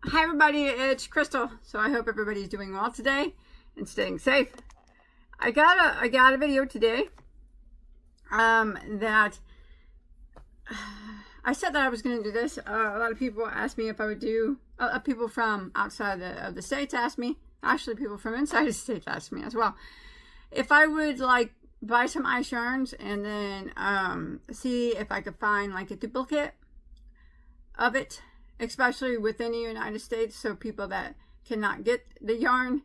Hi everybody, it's Crystal. So I hope everybody's doing well today and staying safe. I got a video today that I said that I was going to do this. A lot of people asked me if I would do, people from outside of the states asked me, actually people from inside the states asked me as well, if I would like buy some ice yarns and then see if I could find like a duplicate of it, especially within the United States, so people that cannot get the yarn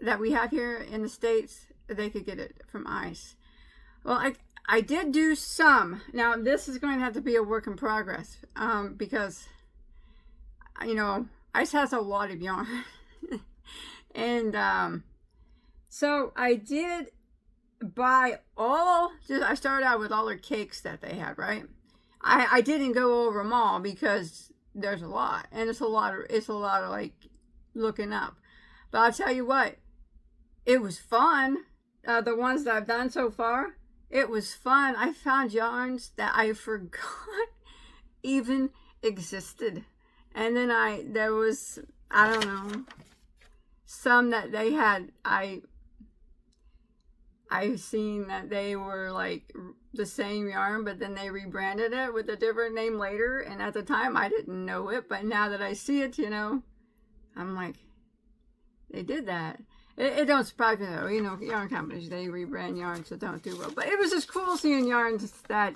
that we have here in the States, they could get it from ice. Well, I did do some. Now this is going to have to be a work in progress because, you know, ice has a lot of yarn. And so I did buy I started out with all the cakes that they had, right? I didn't go over them all because there's a lot, and it's a lot of like looking up. But I'll tell you what, it was fun. The ones that I've done so far, it was fun. I found yarns that I forgot even existed. And then there was, I don't know, some that they had, I've seen that they were like the same yarn, but then they rebranded it with a different name later. And at the time, I didn't know it. But now that I see it, you know, I'm like, they did that. It don't surprise me though. You know, yarn companies, they rebrand yarns that don't do well. But it was just cool seeing yarns that,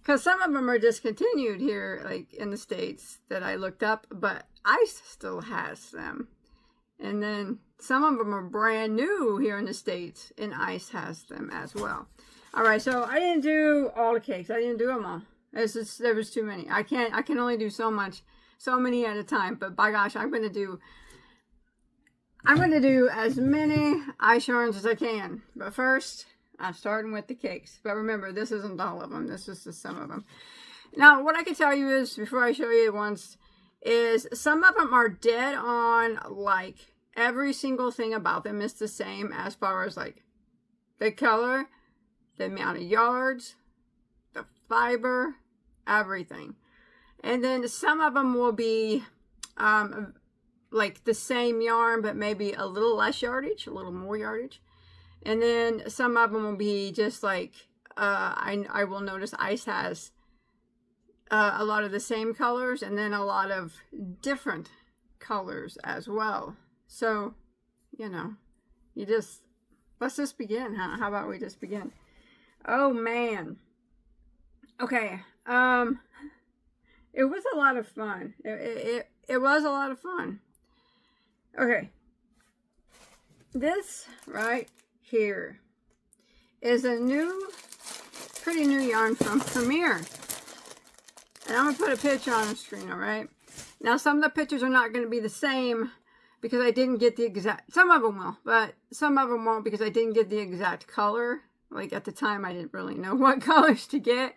because some of them are discontinued here, like in the States that I looked up, but Ice still has them. And then some of them are brand new here in the States, and Ice has them as well. All right, so I didn't do all the cakes. I didn't do them all. There was too many. I can only do so many at a time. But by gosh, I'm going to do as many ice yarns as I can. But first, I'm starting with the cakes. But remember, this isn't all of them. This is just some of them. Now, what I can tell you is, before I show you the ones, is some of them are dead on, like every single thing about them is the same as far as like the color, the amount of yards, the fiber, everything. And then some of them will be like the same yarn, but maybe a little less yardage, a little more yardage. And then some of them will be just like, I will notice Ice has a lot of the same colors and then a lot of different colors as well. So, you know, let's just begin, huh? How about we just begin? Oh man. Okay. It was a lot of fun. It was a lot of fun. Okay. This right here is a pretty new yarn from Premier. And I'm going to put a picture on the screen, all right? Now, some of the pictures are not going to be the same because I didn't get the exact, some of them will, but some of them won't because I didn't get the exact color. Like at the time, I didn't really know what colors to get.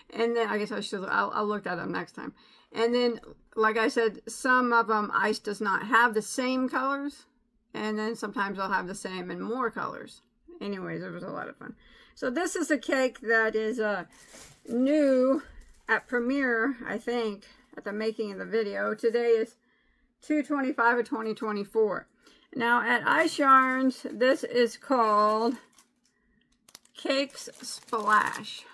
And then I guess I'll look that up next time. And then, like I said, some of them, Ice does not have the same colors. And then sometimes I'll have the same and more colors. Anyways, it was a lot of fun. So this is a cake that is new at Premier, I think, at the making of the video. Today is 2/25 of 2024. Now at Ice Yarns, this is called Cakes Splash.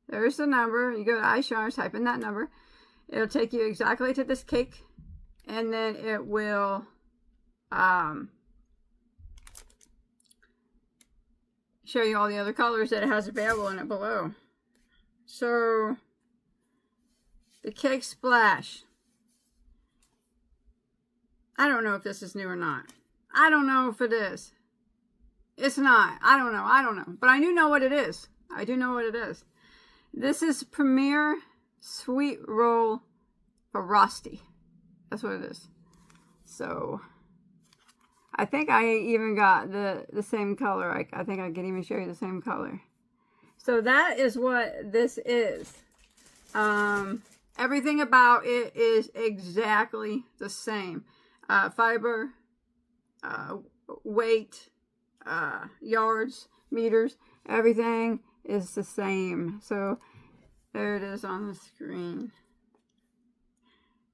There's the number. You go to Ice Yarns, type in that number. It'll take you exactly to this cake, and then it will show you all the other colors that it has available in it below. So the Cake Splash. I don't know if this is new or not. I don't know if it is. It's not. I don't know. But I do know what it is. I do know what it is. This is Premier Sweet Roll Frosty. That's what it is. So I think I even got the same color. I think I can even show you the same color. So that is what this is. Everything about it is exactly the same. Fiber, weight, yards, meters, everything is the same. So there it is on the screen.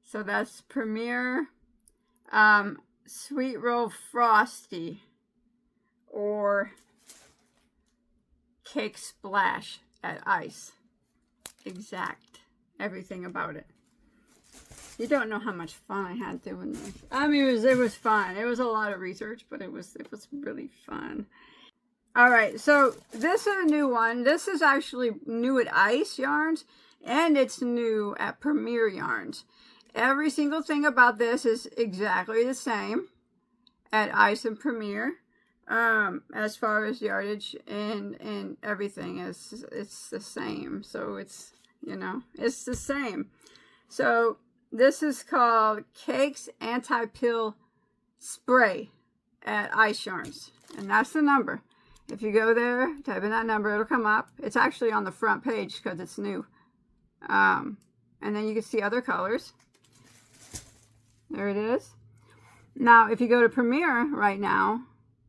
So that's Premier Sweet Roll Frosty or Cake Splash at Ice. Exact. Everything about it. You don't know how much fun I had doing this. I mean, it was fun. It was a lot of research, but it was really fun. All right, so this is a new one. This is actually new at Ice Yarns, and it's new at Premier Yarns. Every single thing about this is exactly the same at Ice and Premier, as far as yardage and everything is, it's the same. So it's, you know, it's the same. So this is called Cakes Anti-Pill Spray at Ice Yarns, and that's the number. If you go there, type in that number, it'll come up. It's actually on the front page because it's new. And then you can see other colors. There it is. Now, if you go to Premier right now,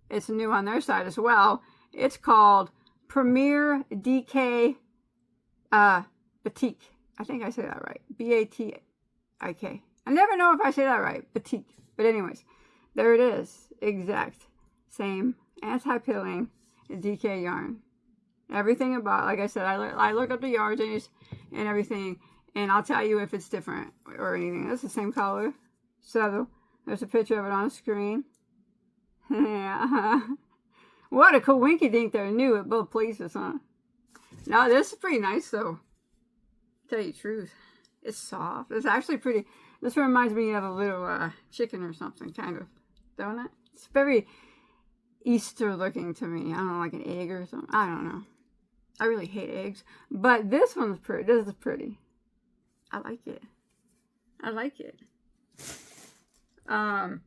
it's new on their side as well. It's called Premier DK Batik. I think I say that right. B-A-T-I-K. I never know if I say that right. Batik. But anyways, there it is. Exact. Same. Anti-pilling. DK yarn. Everything about, like I said, I look up the yardage and everything, and I'll tell you if it's different or anything. It's the same color. So there's a picture of it on the screen. Yeah. What a cool winky dink there. New at both places, huh? No, this is pretty nice though. Tell you the truth. It's soft. It's actually pretty. This reminds me of a little chicken or something, kind of. Don't it? It's very Easter looking to me. I don't know, like an egg or something. I don't know. I really hate eggs. But this one's pretty. This is pretty. I like it. I like it. All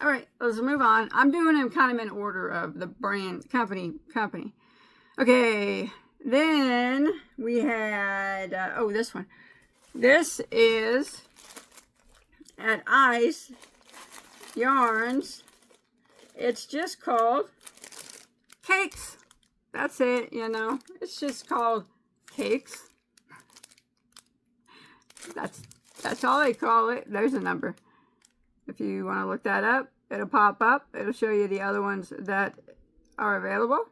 right, let's move on. I'm doing them kind of in order of the brand, company. Okay, then we had, oh, this one. This is at Ice Yarns. It's just called Cakes. That's it, you know. It's just called Cakes. That's all they call it. There's a number. If you want to look that up, it'll pop up. It'll show you the other ones that are available.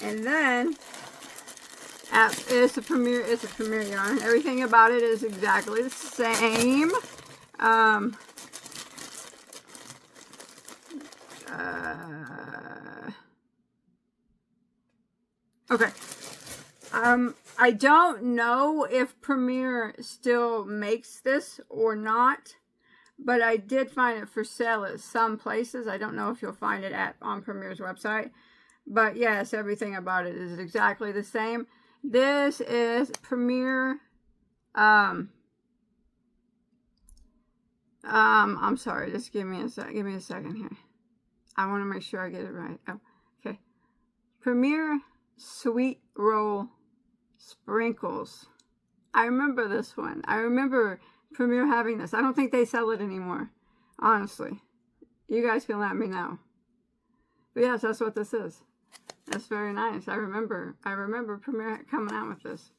And then it's a Premier yarn. Everything about it is exactly the same. Okay. I don't know if Premier still makes this or not, but I did find it for sale at some places. I don't know if you'll find it on Premier's website, but yes, everything about it is exactly the same. This is Premier. I'm sorry. Just give me a second here. I want to make sure I get it right. Oh, okay. Premier Sweet Roll Sprinkles. I remember this one. I remember Premier having this. I don't think they sell it anymore. Honestly. You guys can let me know. But yes, that's what this is. That's very nice. I remember Premier coming out with this.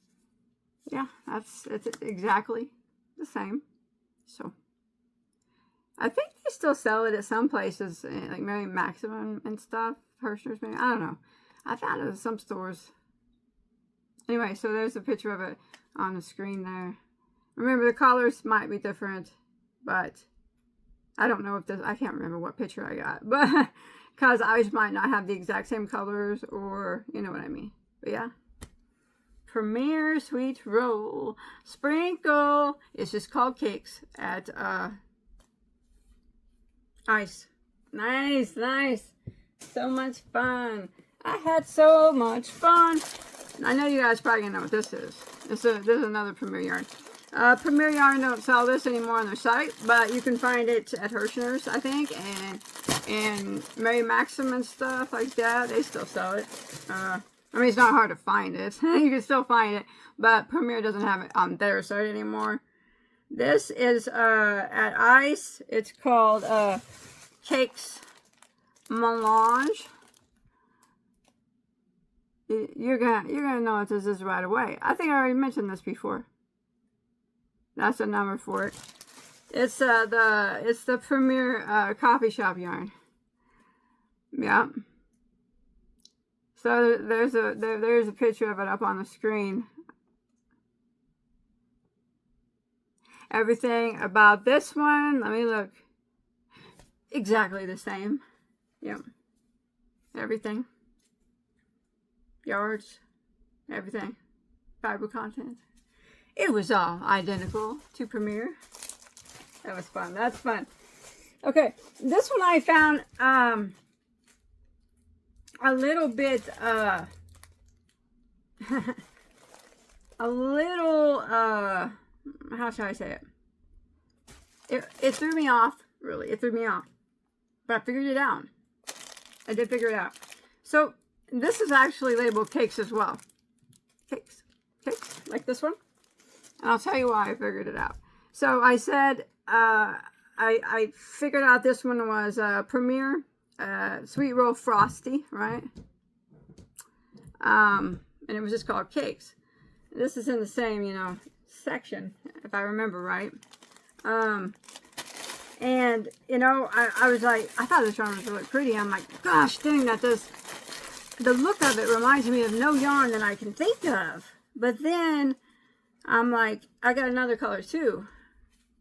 Yeah, it's exactly the same. So I think they still sell it at some places, like maybe Maximum and stuff. Hershey's maybe. I don't know. I found it at some stores. Anyway, so there's a picture of it on the screen there. Remember, the colors might be different, but I don't know if this, I can't remember what picture I got, but because I might not have the exact same colors, or you know what I mean. But yeah. Premier Sweet Roll Sprinkle. It's just called Cakes at Ice. Nice, nice. So much fun. I had so much fun. I know you guys probably know what this is. This is another Premier yarn. Premier Yarn don't sell this anymore on their site, but you can find it at Hershey's, I think, and Mary Maxim and stuff like that. They still sell it. I mean, it's not hard to find it. You can still find it, but Premier doesn't have it on their site anymore. This is at Ice. It's called Cakes Melange. You're gonna know what this is right away. I think I already mentioned this before. That's the number for it. It's the Premier coffee shop yarn. Yeah. So there's a picture of it up on the screen. Everything about this one, let me look. Exactly the same. Yep. Everything. Yards. Everything. Fiber content. It was all identical to Premier. That was fun. That's fun. Okay. This one I found a little bit a little how shall I say it? It threw me off, really. It threw me off. But I figured it out. I did figure it out. So this is actually labeled cakes as well. Cakes. Cakes. Like this one. And I'll tell you why I figured it out. So I said, I figured out this one was Premier Sweet Roll Frosty, right? And it was just called Cakes. This is in the same, you know, section, if I remember right. And, you know, I was like, I thought this yarn was really pretty. I'm like, gosh dang, that does, the look of it reminds me of no yarn that I can think of. But then I'm like, I got another color too.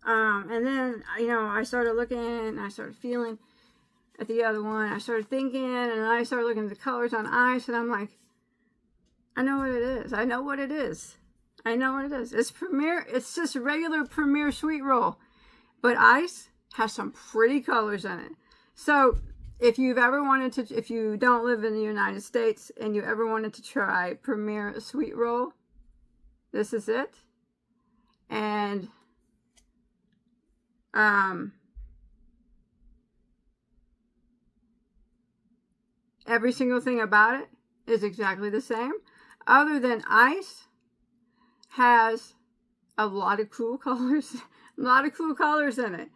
And then, you know, I started looking, I started feeling at the other one. I started thinking, and then I started looking at the colors on ice, and I'm like, I know what it is. I know what it is. I know what it is. It's Premier. It's just regular Premier Sweet Roll. But ice has some pretty colors in it. So if you've ever wanted to, if you don't live in the United States and you ever wanted to try Premier Sweet Roll, this is it. And every single thing about it is exactly the same. Other than ice has a lot of cool colors. A lot of cool colors in it.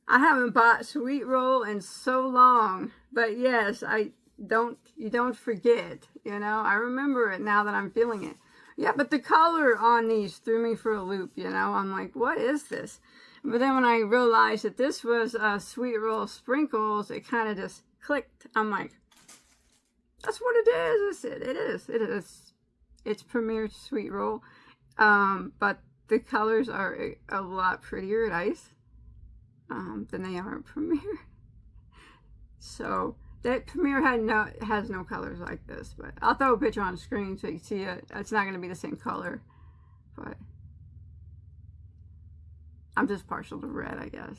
I haven't bought Sweet Roll in so long. But yes, you don't forget. You know, I remember it now that I'm feeling it. Yeah, but the color on these threw me for a loop, you know. I'm like, what is this? But then when I realized that this was Sweet Roll Sprinkles, it kind of just clicked. I'm like, that's what it is. It is. It's Premier Sweet Roll. But the colors are a lot prettier at ice than they are at Premier. So that Premier has no colors like this. But I'll throw a picture on the screen so you can see it. It's not going to be the same color. But I'm just partial to red, I guess.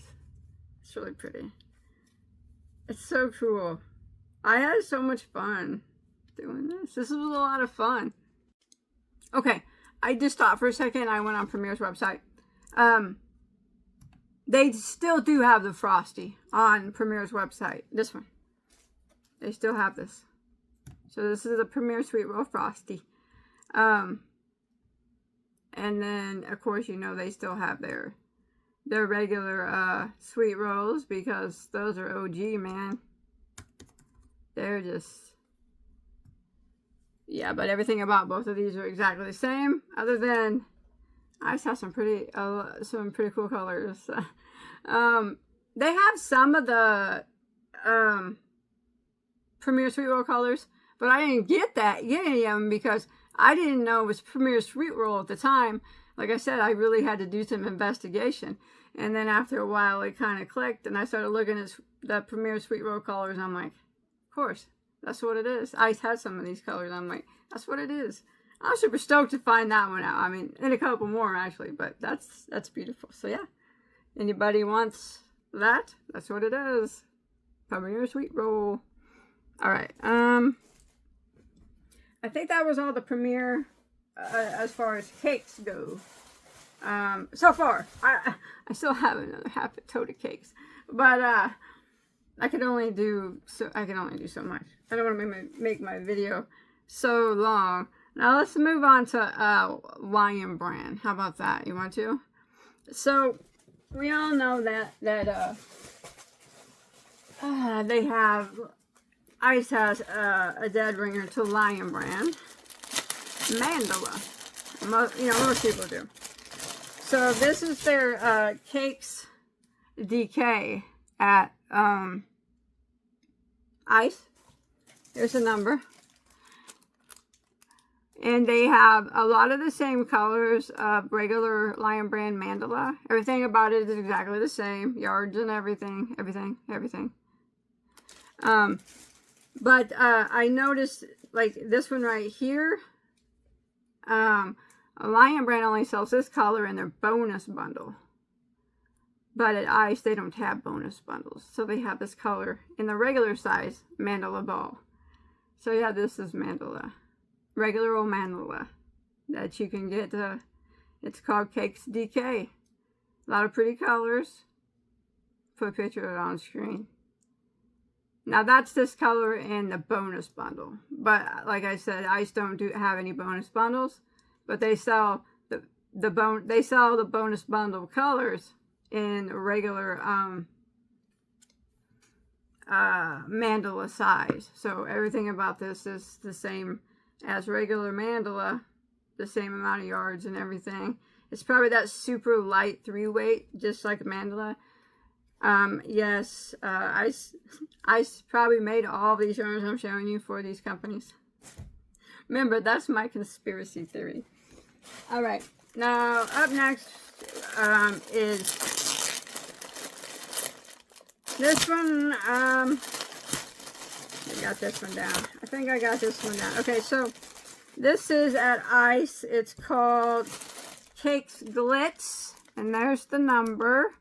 It's really pretty. It's so cool. I had so much fun doing this. This was a lot of fun. Okay, I just stopped for a second. I went on Premier's website. They still do have the Frosty on Premier's website. This one. They still have this. So this is a Premier Sweet Roll Frosty. And then, of course, you know they still have their regular Sweet Rolls because those are OG, man. They're just, yeah, but everything about both of these are exactly the same, other than I just have some pretty cool colors. They have some of the Premier Sweet Roll colors, but I didn't get any of them because I didn't know it was Premier Sweet Roll at the time. Like I said, I really had to do some investigation, and then after a while, it kind of clicked, and I started looking at the Premier Sweet Roll colors, and I'm like, of course, that's what it is. Ice has some of these colors. I'm like, that's what it is. I'm super stoked to find that one out. I mean, and a couple more actually, but that's beautiful. So yeah, anybody wants that? That's what it is. Premier Sweet Roll. All right. I think that was all the Premier as far as cakes go. So far, I still have another half a tote of cakes, but I can only do so much. I don't want to make my video so long. Now let's move on to Lion Brand. How about that? You want to? So we all know that they have Ice has a dead ringer to Lion Brand, Mandela. Most people do. So this is their Cakes DK at Ice. Here's the number. And they have a lot of the same colors of regular Lion Brand Mandela. Everything about it is exactly the same. Yards and everything. But I noticed, like, this one right here, Lion Brand only sells this color in their bonus bundle. But at Ice, they don't have bonus bundles. So they have this color in the regular size Mandela ball. So yeah, this is Mandela. Regular old Mandela that you can get. It's called Cakes DK. A lot of pretty colors. Put a picture of it on screen. Now that's this color in the bonus bundle. But like I said, Ice don't have any bonus bundles. But they sell the bonus bundle colors in regular Mandela size. So everything about this is the same as regular Mandela, the same amount of yards and everything. It's probably that super light 3-weight, just like Mandela. Yes, Ice probably made all these yarns I'm showing you for these companies. Remember, that's my conspiracy theory. All right, now up next is this one. I got this one down. I think I got this one down. Okay, so this is at Ice. It's called Cakes Glitz, and there's the number.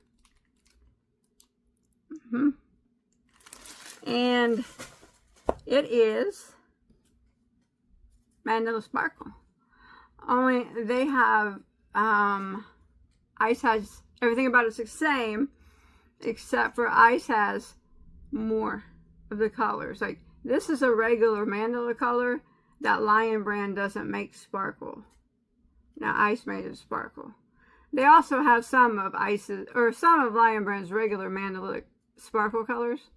And it is Mandela Sparkle. Only they have Ice has everything about it's the same, except for Ice has more of the colors. Like, this is a regular Mandela color that Lion Brand doesn't make sparkle. Now Ice made it sparkle. They also have some of Lion Brand's regular Mandela sparkle colors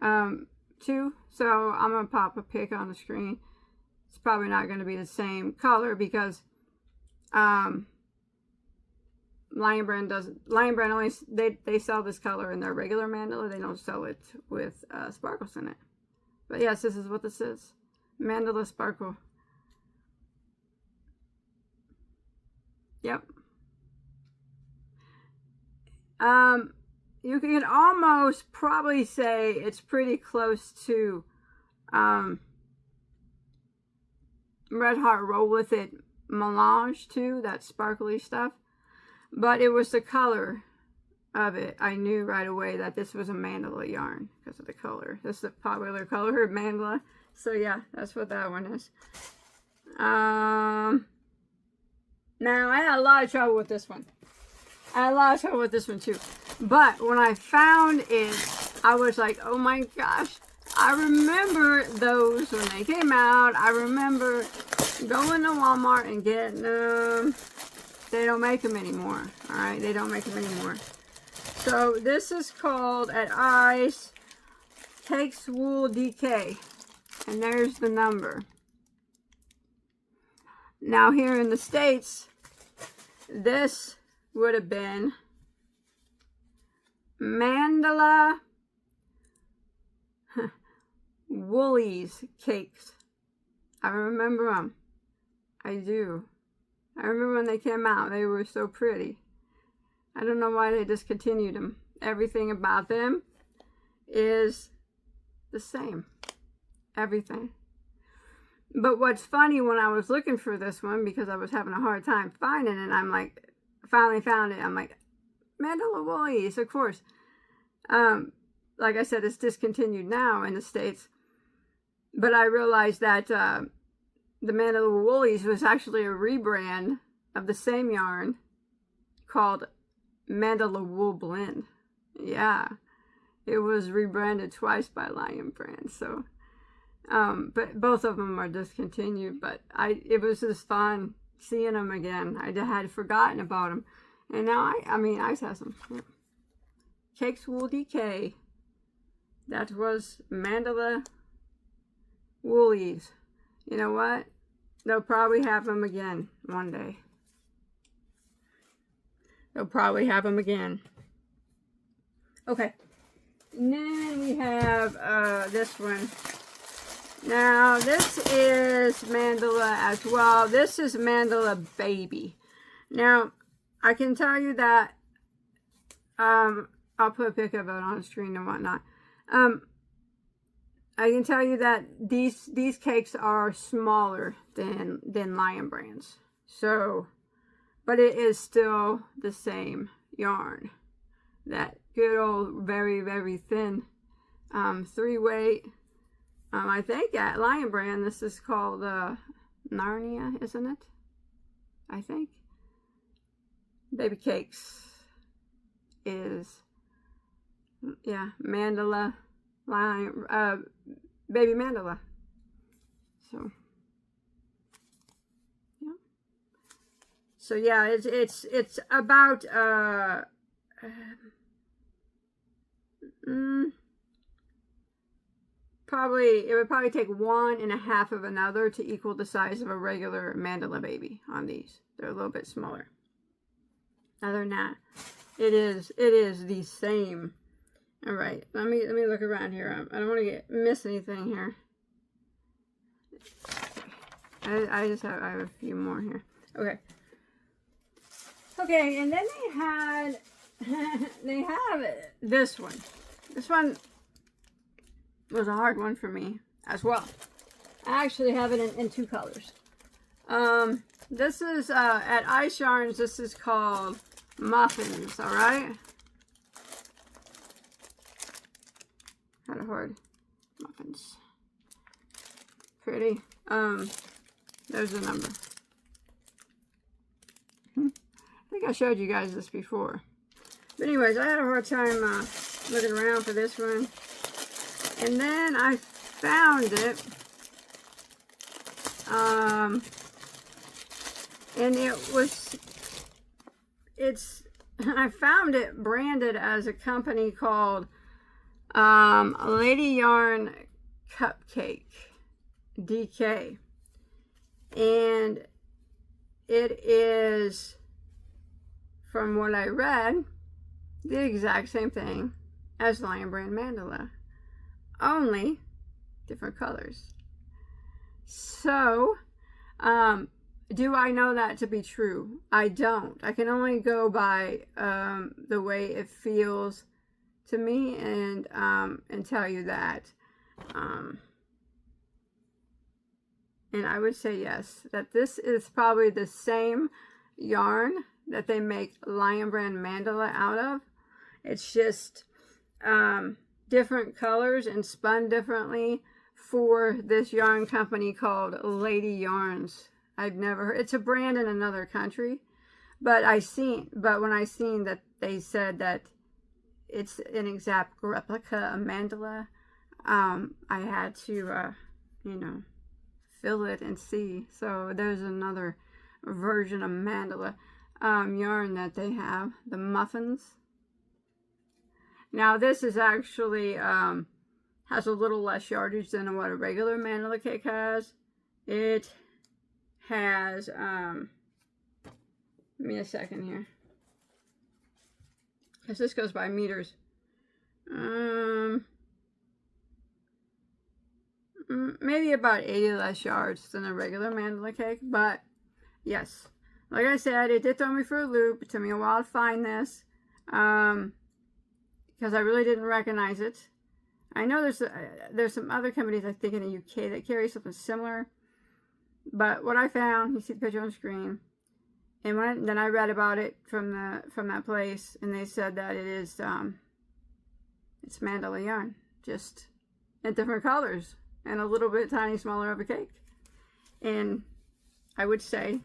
too. So I'm gonna pop a pic on the screen. It's probably not going to be the same color because Lion Brand only they sell this color in their regular Mandela. They don't sell it with sparkles in it. But yes, this is what this is. Mandela Sparkle. Yep. You can almost probably say it's pretty close to Red Heart Roll With It Melange too, that sparkly stuff. But it was the color of it. I knew right away that this was a Mandela yarn because of the color. This is the popular color of Mandela. So yeah, that's what that one is. Now I had a lot of trouble with this one. I had a lot of trouble with this one too. But when I found it, I was like, oh my gosh. I remember those when they came out. I remember going to Walmart and getting them. They don't make them anymore. Alright, they don't make them anymore. So this is called at Ice Cakes Wool DK. And there's the number. Now here in the States, this would have been Mandela Woolies Cakes. I remember them. I do. I remember when they came out. They were so pretty. I don't know why they discontinued them. Everything about them is the same. Everything. But what's funny, when I was looking for this one, because I was having a hard time finding it, I'm like, finally found it. I'm like, Mandela Woolies, of course. Like I said, it's discontinued now in the States. But I realized that the Mandela Woolies was actually a rebrand of the same yarn called Mandela Wool Blend. Yeah, it was rebranded twice by Lion Brand. So, but both of them are discontinued. But it was just fun seeing them again. I had forgotten about them, and now Ice has them. Yeah. Cakes Wool DK. That was Mandela Woolies. You know what? They'll probably have them again one day. they'll probably have them again. Okay. And then we have this one. Now, this is Mandela as well. This is Mandela Baby. Now, I can tell you that, I'll put a pic of it on the screen and whatnot. I can tell you that these cakes are smaller than Lion Brands. So, but it is still the same yarn. That good old, very, very thin 3-weight. I think at Lion Brand, this is called Narnia, isn't it? I think. Baby Cakes is, yeah, Mandela, Baby Mandela. So, yeah. So yeah, it's about it would probably take 1.5 of another to equal the size of a regular Mandela Baby on these. They're a little bit smaller. Other than that, it is the same. All right, let me look around here. I don't want to miss anything here. I have a few more here. Okay. Okay, and then they have this one. This one was a hard one for me as well. I actually have it in 2 colors. This is at Ice Yarns. This is called Muffins. All right. Kind of hard. Muffins. Pretty. There's the number. I think I showed you guys this before. But anyways, I had a hard time looking around for this one. And then I found it. And I found it branded as a company called Lady Yarn Cupcake DK. And it is, from what I read, the exact same thing as Lion Brand Mandela, only different colors. So, do I know that to be true? I don't. I can only go by the way it feels to me, and tell you that. And I would say yes, that this is probably the same yarn that they make Lion Brand Mandela out of. It's just different colors and spun differently for this yarn company called Lady Yarns. I've never heard, it's a brand in another country, but when I seen that they said that it's an exact replica of Mandela, I had to fill it and see. So there's another version of Mandela yarn that they have, the Muffins. Now this is actually has a little less yardage than what a regular Mandela cake has. It has give me a second here, because this goes by meters. Maybe about 80 less yards than a regular Mandela cake, but yes, like I said, it did throw me for a loop. It took me a while to find this, because I really didn't recognize it. I know there's some other companies, I think, in the UK that carry something similar, but what I found, you see the picture on the screen, and then I read about it from that place, and they said that it is it's Mandela yarn, just in different colors and a little bit tiny smaller of a cake. And I would say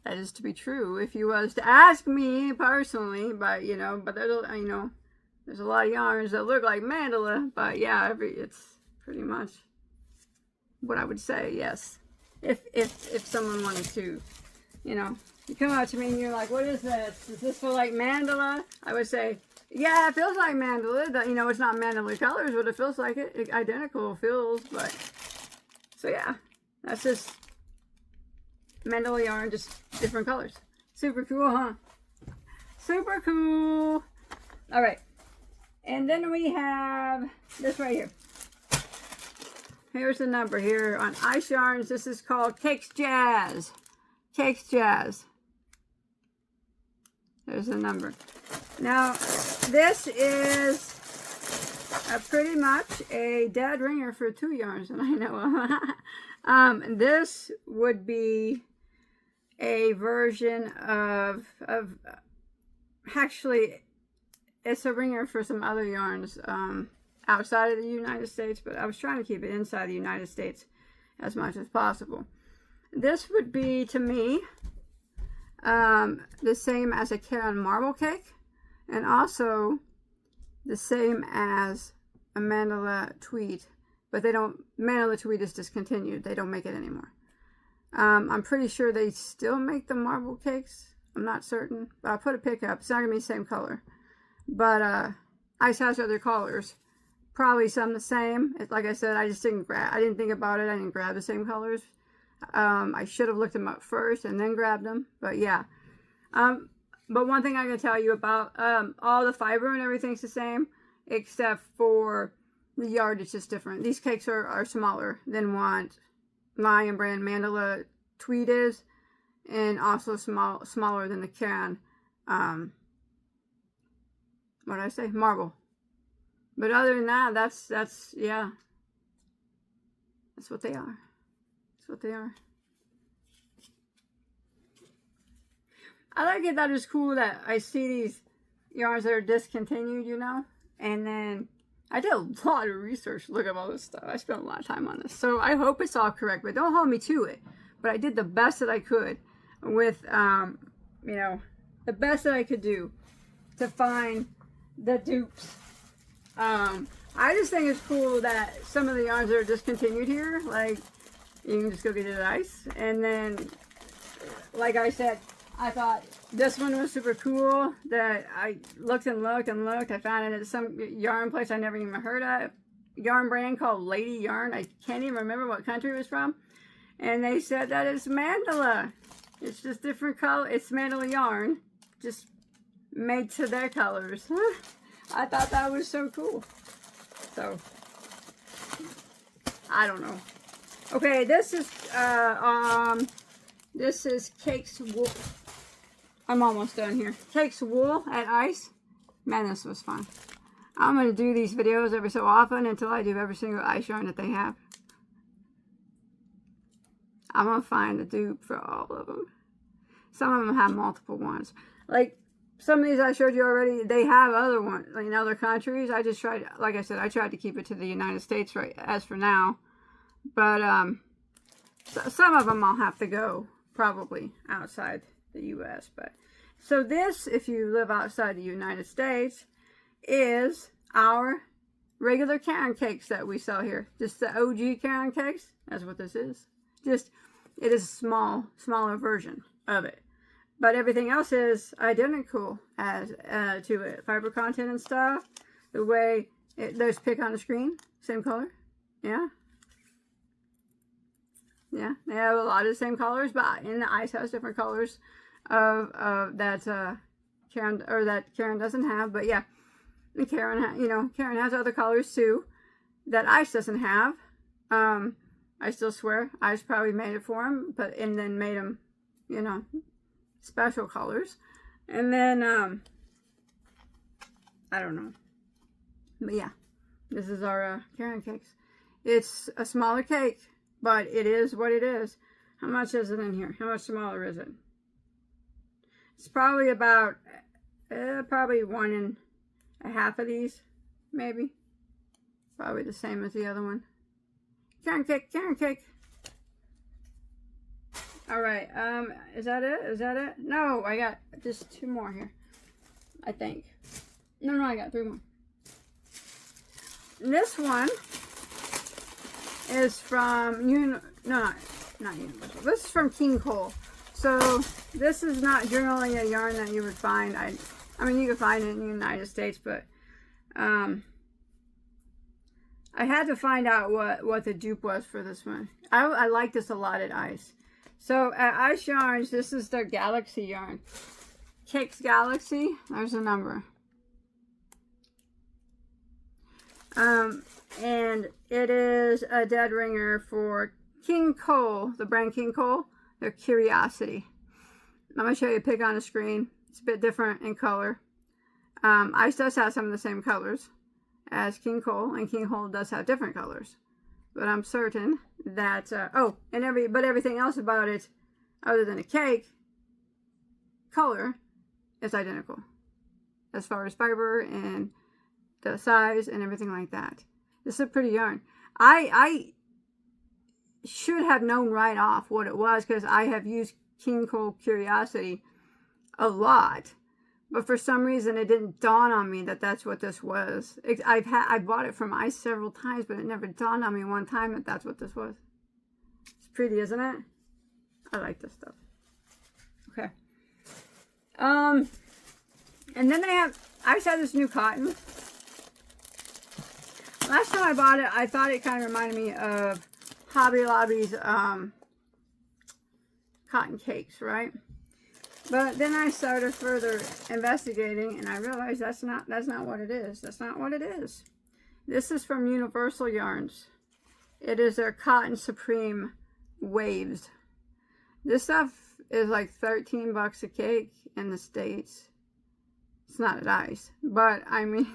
that is to be true if you was to ask me personally, but there's a lot of yarns that look like Mandela, but yeah, it's pretty much what I would say. Yes, if someone wanted to, you come out to me and you're like, what is this? Does this feel like Mandela? I would say, yeah, it feels like Mandela. It's not Mandela colors, but it feels like it. Identical feels, but so yeah, that's just Mandela yarn, just different colors. So Super cool, huh? Super cool. All right. And then we have this right here. Here's the number here on Ice Yarns. This is called Cakes Jazz. Cakes Jazz. There's the number. Now, this is pretty much a dead ringer for 2 yarns that I know of. This would be a version of actually, it's a ringer for some other yarns outside of the United States, but I was trying to keep it inside the United States as much as possible. This would be, to me, the same as a Caron marble cake, and also the same as a Mandela tweed, but they don't, Mandela tweed is discontinued. They don't make it anymore. I'm pretty sure they still make the marble cakes. I'm not certain, but I'll put a pic up. It's not gonna be the same color, but Ice has other colors, probably some the same. Like I said, I just didn't grab. I didn't think about it. I didn't grab the same colors. I should have looked them up first and then grabbed them. But yeah. But one thing I can tell you about all the fiber and everything's the same, except for the yardage is different. These cakes are smaller than what Lion Brand Mandela tweed is, and also smaller than the Caron what did I say? Marble. But other than that, that's yeah. That's what they are. That's what they are. I like it that it's cool that I see these yarns that are discontinued, you know? And then I did a lot of research to look up all this stuff. I spent a lot of time on this. So I hope it's all correct, but don't hold me to it. But I did the best that I could with, you know, the best that I could do to find the dupes. I just think it's cool that some of the yarns that are discontinued here, like, you can just go get it at Ice. And then, like I said, I thought this one was super cool, that I looked and looked and looked. I found it at some yarn place I never even heard of. Yarn brand called Lady Yarn. I can't even remember what country it was from. And they said that it's Mandela. It's just different color. It's Mandela yarn, just made to their colors. I thought that was so cool. So, I don't know. Okay, this is Cakes Wool. I'm almost done here. Cakes Wool at Ice. Man, this was fun. I'm going to do these videos every so often until I do every single ice yarn that they have. I'm going to find a dupe for all of them. Some of them have multiple ones. Like, some of these I showed you already, they have other ones in other countries. I just tried, like I said, I tried to keep it to the United States right as for now. But, some of them I'll have to go, probably, outside the U.S. But so this, if you live outside the United States, is our regular Caron cakes that we sell here. Just the OG Caron cakes. That's what this is. Just, it is a smaller version of it. But everything else is identical as to it. Fiber content and stuff. The way there's pick on the screen, same color. Yeah. Yeah, they have a lot of the same colors, but in the Ice has different colors of that Caron, or that Caron doesn't have. But yeah, and Caron, you know, Caron has other colors too that Ice doesn't have. I still swear Ice probably made it for him, and then made them, you know, special colors. And then I don't know, but yeah, this is our Caron cakes. It's a smaller cake, but it is what it is. How much is it in here? How much smaller is it? It's probably about, probably 1 1/2 of these, maybe. Probably the same as the other one. Caron cake, Caron cake. All right, is that it? Is that it? No, I got just 2 more here, I think. No, I got 3 more. And this one is from, not Universal. This is from King Cole. So this is not generally a yarn that you would find. I mean, you can find it in the United States, but I had to find out what the dupe was for this one. I like this a lot at Ice. So at Ice Yarns, this is their Galaxy yarn. Cakes Galaxy, there's a number. And it is a dead ringer for King Cole, the brand King Cole, their Curiosity. I'm going to show you a pic on the screen. It's a bit different in color. Ice does have some of the same colors as King Cole, and King Cole does have different colors. But I'm certain that, but everything else about it, other than a cake, color, is identical. As far as fiber and the size and everything like that. This is a pretty yarn. I should have known right off what it was because I have used King Cole Curiosity a lot. But for some reason, it didn't dawn on me that that's what this was. I bought it from Ice several times, but it never dawned on me one time that that's what this was. It's pretty, isn't it? I like this stuff. Okay. And then Ice had this new cotton. Last time I bought it, I thought it kind of reminded me of Hobby Lobby's cotton cakes, right? But then I started further investigating, and I realized that's not what it is. That's not what it is. This is from Universal Yarns. It is their Cotton Supreme Waves. This stuff is like 13 bucks a cake in the States. It's not at Ice, but I mean,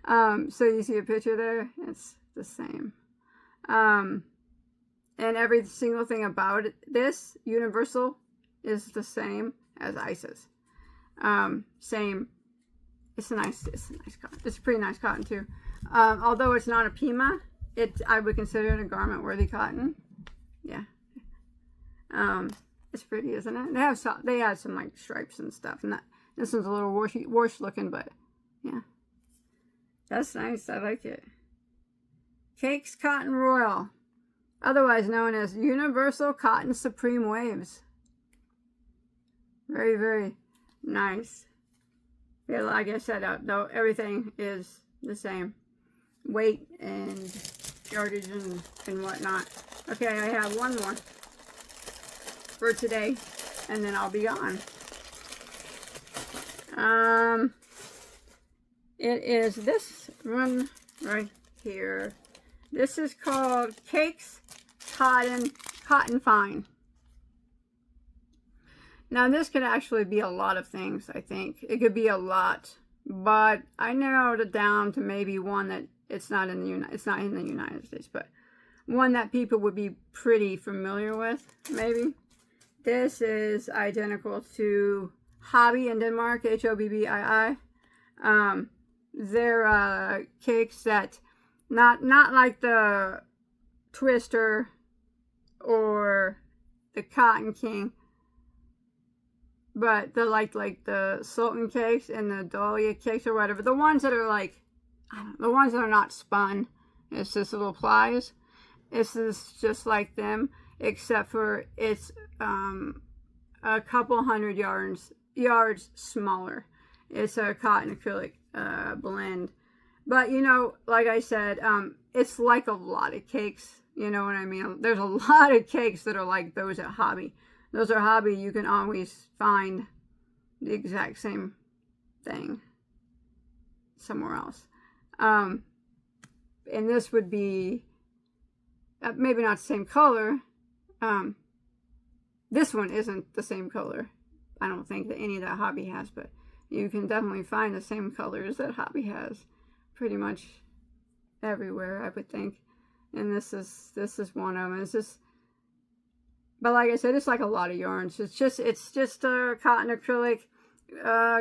so you see a picture there? It's the same. And every single thing about this Universal is the same as Ice's. Same. It's a nice cotton. It's a pretty nice cotton too. Although it's not a Pima, I would consider it a garment worthy cotton. Yeah. It's pretty, isn't it? They had some like stripes and stuff, and this one's a little wash looking, but yeah. That's nice. I like it. Cakes Cotton Royal, otherwise known as Universal Cotton Supreme Waves. Very, very nice. Yeah, like I said, though, everything is the same. Weight and yardage and whatnot. Okay, I have one more for today, and then I'll be gone. It is this one right here. This is called Cakes Cotton Fine. Now this could actually be a lot of things, I think. It could be a lot, but I narrowed it down to maybe one that it's not in the United States, but one that people would be pretty familiar with, maybe. This is identical to Hobby in Denmark, Hobbii. They're cakes that not like the Twister or the Cotton King, but they're like the Sultan cakes and the Dahlia cakes or whatever. The ones that are like, the ones that are not spun. It's just little plies. This is just like them, except for it's a couple hundred yards smaller. It's a cotton acrylic blend. But, you know, like I said, it's like a lot of cakes. You know what I mean? There's a lot of cakes that are like those at Hobby. Those are Hobby. You can always find the exact same thing somewhere else. And this would be maybe not the same color. This one isn't the same color. I don't think that any of that Hobby has, but you can definitely find the same colors that Hobby has pretty much everywhere, I would think. And this is one of them. It's just, but like I said, it's like a lot of yarns. It's just a cotton acrylic,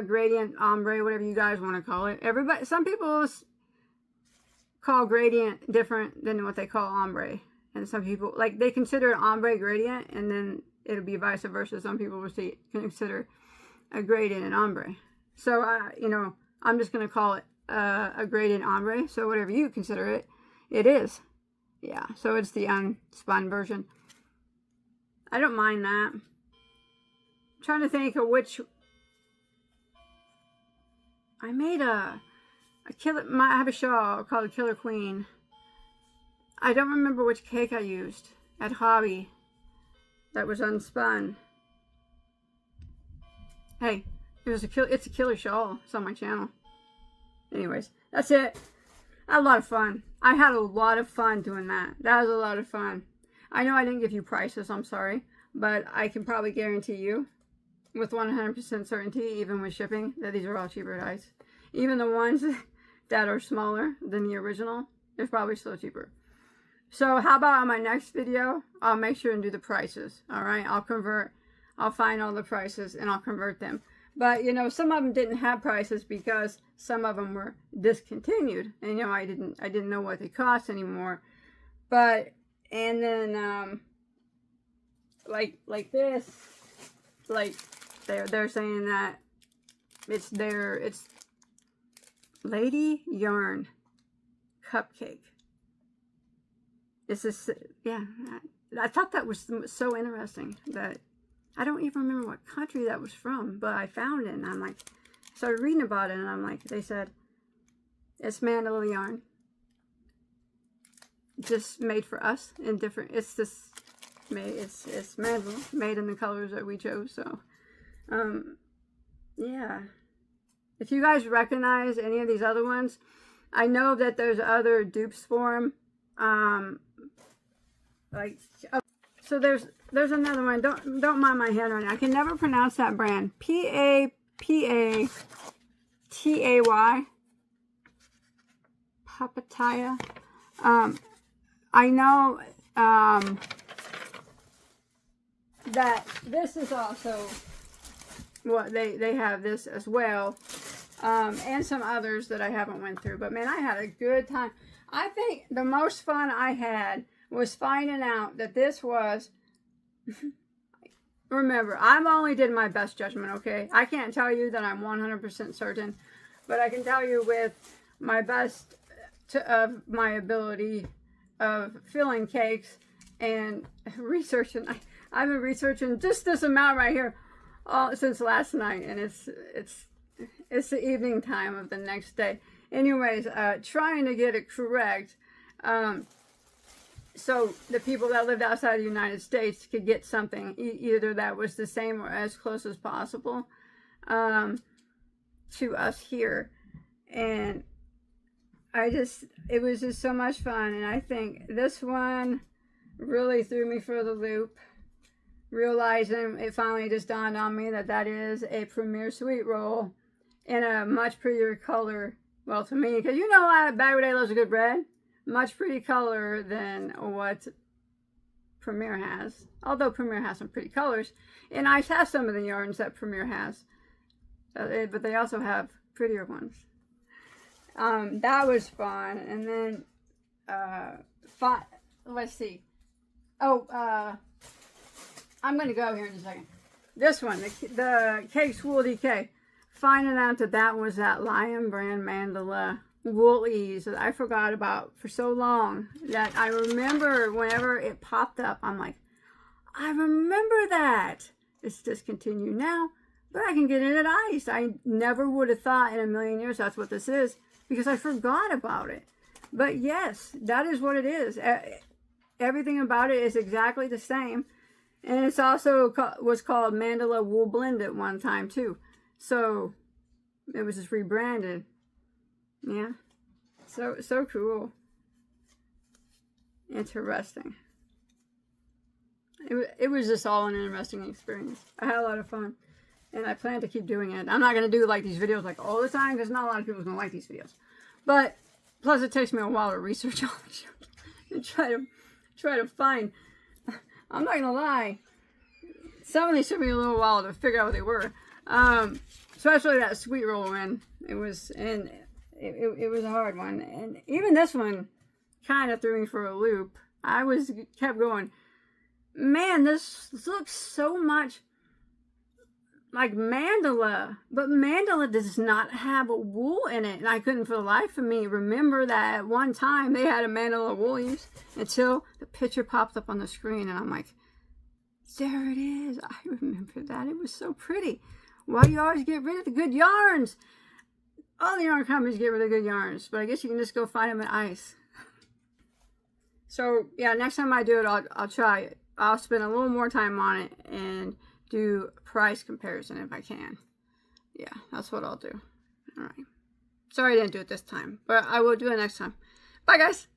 gradient, ombre, whatever you guys want to call it. Some people call gradient different than what they call ombre. And some people, like, they consider it ombre gradient, and then it'll be vice versa. Some people will consider a gradient an ombre. So, you know, I'm just going to call it a gradient ombre. So whatever you consider it, it is. Yeah, so it's the unspun version. I don't mind that. I'm trying to think of which. I made I have a shawl called Killer Queen. I don't remember which cake I used at Hobby that was unspun. Hey, it's a killer shawl. It's on my channel. Anyways, that's it. I had a lot of fun. I had a lot of fun doing that. That was a lot of fun. I know I didn't give you prices, I'm sorry, but I can probably guarantee you with 100% certainty, even with shipping, that these are all cheaper dies. Even the ones that are smaller than the original, they're probably still cheaper. So how about on my next video, I'll make sure and do the prices. All right, I'll find all the prices and I'll convert them. But, you know, some of them didn't have prices because some of them were discontinued. And, you know, I didn't know what they cost anymore. But, and then, like this, like, they're saying that it's Lady Yarn Cupcake. This is, yeah, I thought that was so interesting that I don't even remember what country that was from, but I found it and I'm like, started reading about it and I'm like, they said, it's Mandela yarn. Just made for us in different, it's Mandela, made in the colors that we chose, so, yeah. If you guys recognize any of these other ones, I know that there's other dupes for them, so there's another one. Don't mind my handwriting. I can never pronounce that brand. Papataya. Papataya. I know that this is also what they have this as well, and some others that I haven't went through. But man, I had a good time. I think the most fun I had was finding out that this was, remember, I'm only did my best judgment, okay? I can't tell you that I'm 100% certain, but I can tell you with my best of my ability of filling cakes and researching. I've been researching just this amount right here since last night, and it's the evening time of the next day. Anyways, trying to get it correct. So the people that lived outside the United States could get something either that was the same or as close as possible to us here. And it was just so much fun. And I think this one really threw me for the loop. Realizing it finally just dawned on me that is a Premier Sweet Roll in a much prettier color. Well, to me, because you know Bagoday loves a good red. Much pretty color than what Premier has. Although Premier has some pretty colors. And I have some of the yarns that Premier has. But they also have prettier ones. That was fun. And then, let's see. Oh, I'm going to go here in a second. This one, the Cakes Wool Decay. Finding out that was that Lion Brand Mandela woolies that I forgot about for so long, that I remember whenever it popped up, I'm like, I remember that. It's discontinued now, but I can get it at ice. I never would have thought in a million years that's what this is, because I forgot about it. But yes, that is what it is. Everything about it is exactly the same. And it's also was called Mandela Wool Blend at one time too. So it was just rebranded. Yeah. So cool. Interesting. It was just all an interesting experience. I had a lot of fun. And I plan to keep doing it. I'm not going to do like these videos like all the time, because not a lot of people are going to like these videos. But plus it takes me a while to research all the shit and try to find. I'm not going to lie. Some of these took me a little while to figure out what they were. Especially that sweet roll one. It was a hard one. And even this one kind of threw me for a loop. I kept going, man, this looks so much like Mandela, but Mandela does not have a wool in it. And I couldn't for the life of me remember that at one time they had a Mandela woolies until the picture popped up on the screen. And I'm like, there it is. I remember that. It was so pretty. Why do you always get rid of the good yarns? All the yarn companies get rid of good yarns, but I guess you can just go find them at ice. So yeah, next time I do it, I'll try I'll spend a little more time on it and do price comparison if I can. Yeah, that's what I'll do. All right. Sorry I didn't do it this time, but I will do it next time. Bye, guys.